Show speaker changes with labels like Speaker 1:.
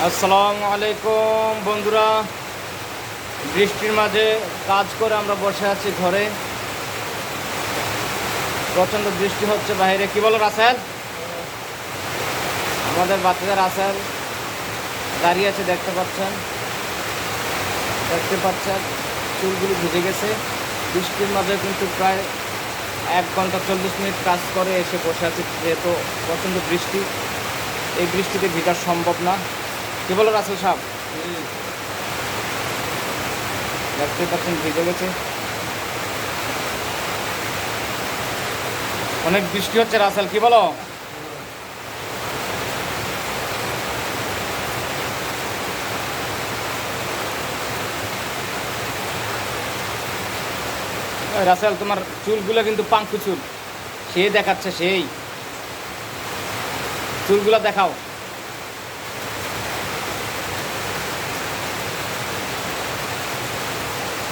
Speaker 1: আসসালামু আলাইকুম বন্ধুরা, বৃষ্টির মাঝে কাজ করে আমরা বসে আছি ঘরে। প্রচণ্ড বৃষ্টি হচ্ছে বাইরে। কি বলো রাসেল? আমাদের বাচ্চাদের রাসেল দাঁড়িয়ে আছে, দেখতে পাচ্ছেন চুলগুলি ভিজে গেছে। বৃষ্টির মাঝে কিন্তু প্রায় 1 ঘন্টা 40 মিনিট কাজ করে এসে বসে আছি, যেহেতু প্রচণ্ড বৃষ্টি। এই বৃষ্টিতে ভিজা সম্ভব না। কি বলো রাসেল সাহেব? দেখতে পাচ্ছেন ভিজে গেছে, অনেক বৃষ্টি হচ্ছে। রাসেল কি বলো? রাসেল, তোমার চুলগুলো কিন্তু পাঙ্কু চুল, সে দেখাচ্ছে, সেই চুলগুলো দেখাও।